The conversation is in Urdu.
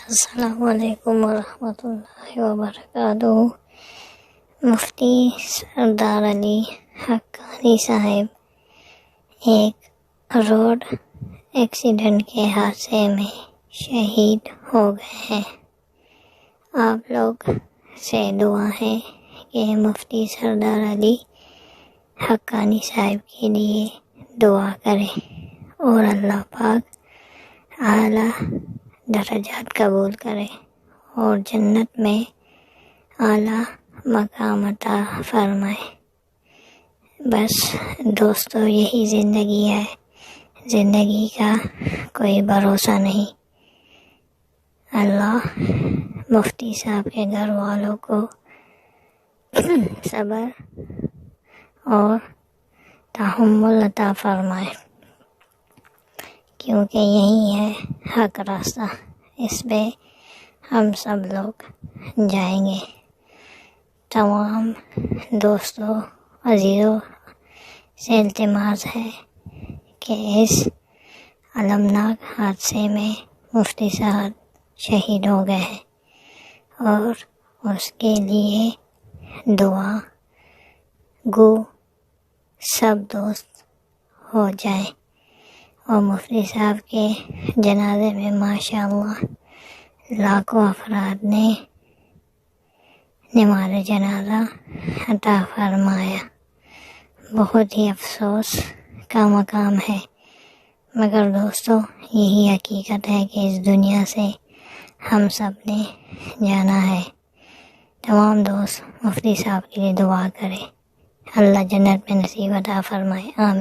السلام علیکم ورحمۃ اللہ وبرکاتہ۔ مفتی سردار علی حقانی صاحب ایک روڈ ایکسیڈنٹ کے حادثے میں شہید ہو گئے ہیں۔ آپ لوگ سے دعا ہے کہ مفتی سردار علی حقانی صاحب کے لیے دعا کریں اور اللہ پاک اعلیٰ درجات قبول کرے اور جنت میں اعلیٰ مقام عطا فرمائے۔ بس دوستو، یہی زندگی ہے، زندگی کا کوئی بھروسہ نہیں۔ اللہ مفتی صاحب کے گھر والوں کو صبر اور تحمل عطا فرمائے، کیونکہ یہی ہے حق راستہ، اس پہ ہم سب لوگ جائیں گے۔ تمام دوستوں عزیزوں سے التماس ہے کہ اس المناک حادثے میں مفتی صاحب شہید ہو گئے ہیں اور اس کے لیے دعا گو سب دوست ہو جائیں۔ اور مفتی صاحب کے جنازے میں ماشاءاللہ لاکھوں افراد نے نماز جنازہ عطا فرمایا۔ بہت ہی افسوس کا مقام ہے، مگر دوستو یہی حقیقت ہے کہ اس دنیا سے ہم سب نے جانا ہے۔ تمام دوست مفتی صاحب کے لیے دعا کریں، اللہ جنت میں نصیب عطا فرمائے، آمین۔